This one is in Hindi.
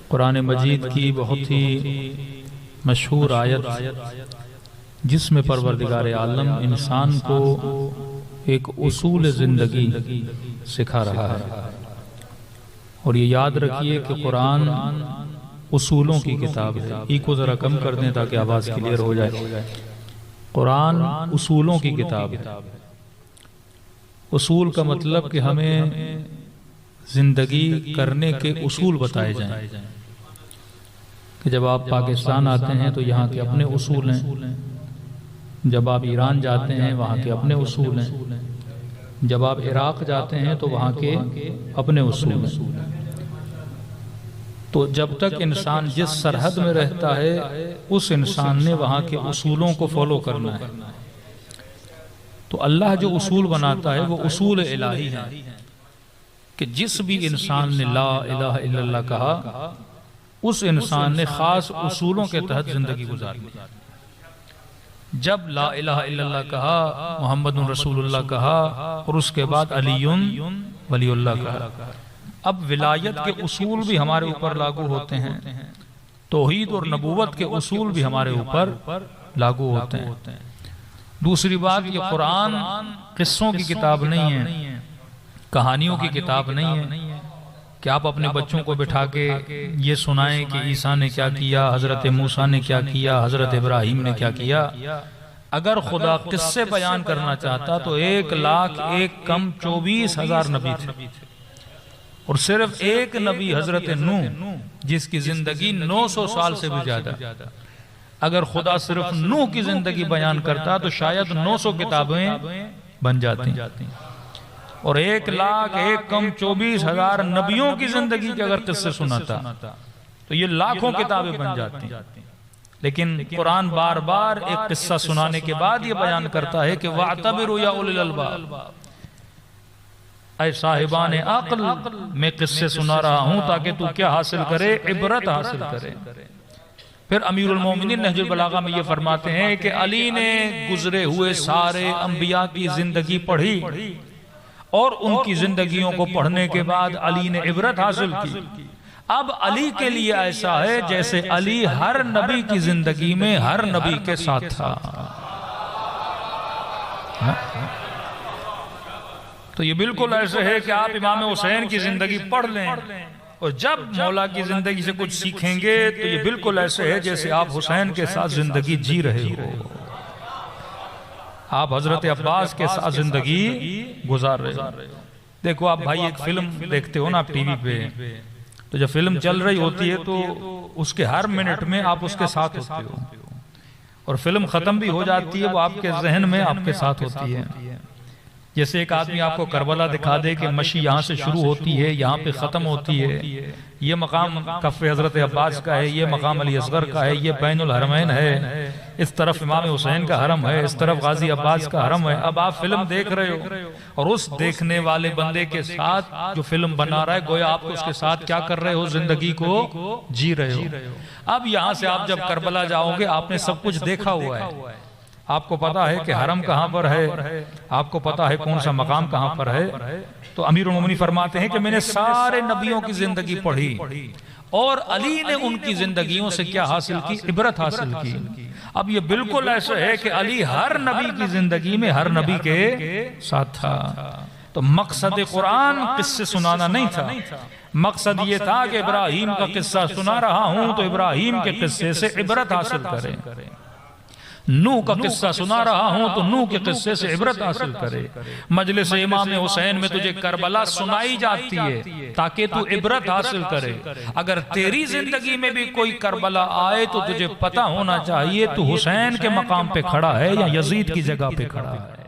कुरान मजीद की बहुत ही मशहूर आयत जिसमें परवरदिगार आलम इंसान को एक उसूल ज़िंदगी सिखा रहा है। और ये याद रखिए कि कुरान उसूलों की किताब है। ई को ज़रा कम कर दें ताकि आवाज़ क्लियर हो जाए। कुरान उसूलों की किताब है। उसूल का मतलब कि हमें ज़िंदगी करने के उसूल बताए जाएं कि जब आप पाकिस्तान आते हैं तो यहाँ के अपने उसूल हैं, जब आप ईरान जाते हैं वहाँ के अपने उसूल हैं, जब आप इराक़ जाते हैं तो वहाँ के अपने उसूल हैं। तो जब तक इंसान जिस सरहद में रहता है उस इंसान ने वहाँ के उसूलों को फॉलो करना है। तो अल्लाह जो उसूल बनाता है वो उसूल इलाही है कि जिस भी इंसान ने ला इलाहा इल्लल्लाह कहा उस इंसान ने खास उसूलों के तहत जिंदगी गुजारी। जब ला इलाहा इल्लल्लाह कहा, मोहम्मदुर रसूलुल्लाह कहा और उसके बाद अलीयुन वलीउल्लाह कहा। अब विलायत के उसूल भी हमारे ऊपर लागू होते हैं, तौहीद और नबूवत के उसूल भी हमारे ऊपर लागू होते हैं। दूसरी बात, ये कुरान किस्सों की किताब नहीं है, कहानियों की किताब नहीं है कि आप अपने बच्चों को बिठा के ये सुनाएं कि ईसा ने क्या किया, हजरत मूसा ने क्या किया, हजरत इब्राहिम ने क्या किया। अगर खुदा किस्से बयान करना चाहता तो 1,01,24,000 नबी थे और सिर्फ एक नबी हजरत नूह जिसकी जिंदगी 900 साल से भी ज्यादा। अगर खुदा सिर्फ नूह की जिंदगी बयान करता तो शायद 900 किताबें बन जाती। और 1,01,24,000 नबियों की जिंदगी के अगर किस्से सुनाता तो ये लाखों किताबें बन जाती। लेकिन कुरान बार बार एक किस्सा सुनाने के बाद ये बयान करता है कि वातबिरु या उलिल अलबाब, ऐ साहिबान अक्ल, मैं किस्से सुना रहा हूं ताकि तू क्या हासिल करे, इबरत हासिल करे। फिर अमीरुल मोमिनीन नहजुल बलागा में ये फरमाते हैं कि अली ने गुजरे हुए सारे अंबिया की जिंदगी पढ़ी और उनकी जिंदगियों को पढ़ने के बाद अली ने इबरत हासिल की। अब अली के लिए ऐसा है जैसे अली हर नबी की जिंदगी में हर नबी के साथ था। तो ये बिल्कुल ऐसे है कि आप इमाम हुसैन की जिंदगी पढ़ लें और जब मौला की जिंदगी से कुछ सीखेंगे तो ये बिल्कुल ऐसे है जैसे आप हुसैन के साथ जिंदगी जी रहे हो, आप हजरत अब्बास के साथ जिंदगी गुजार रहे हो। देखो आप भाई एक फिल्म देखते हो ना आप टीवी पे, तो जब फिल्म चल रही होती है तो उसके हर मिनट में आप उसके साथ होते हो और फिल्म खत्म भी हो जाती है वो आपके जहन में आपके साथ होती है। जैसे एक आदमी आपको करबला दिखा दे कि मशी यहाँ से शुरू होती है यहाँ पे खत्म होती है, ये मकाम कफ़े हजरत अब्बास का है, ये मकाम अली असगर का है, ये बैनुल हरमैन है, इस तरफ इमाम हुसैन का हरम है, इस तरफ गाजी अब्बास का हरम है। अब आप फिल्म देख रहे हो और उस देखने वाले बंदे के साथ जो फिल्म बना रहा है गोया आप उसके साथ क्या कर रहे हो, जिंदगी को जी रहे हो। अब यहाँ से आप जब करबला जाओगे आपने सब कुछ देखा हुआ है, आपको पता है कि हरम कहाँ पर है, आपको पता है कौन सा मकाम कहाँ पर है। तो अमीरुल मोमिनीन फरमाते हैं कि मैंने सारे नबियों की जिंदगी पढ़ी और अली ने उनकी जिंदगियों से क्या हासिल की, इबरत हासिल की। अब ये बिल्कुल ऐसा है कि अली हर नबी की जिंदगी में हर नबी के साथ था। तो मकसद कुरान किस्से सुनाना नहीं था, मकसद ये था कि इब्राहिम का किस्सा सुना रहा हूं तो इब्राहिम के किस्से से इबरत हासिल करें, नूह का किस्सा सुना रहा हूं तो नूह के किस्से से इबरत हासिल करे। मजलिस इमाम हुसैन में तुझे करबला सुनाई जाती है ताकि तू इबरत हासिल करे। अगर तेरी जिंदगी में भी कोई करबला आए तो तुझे पता होना चाहिए तू हुसैन के मकाम पे खड़ा है या यजीद की जगह पे खड़ा है।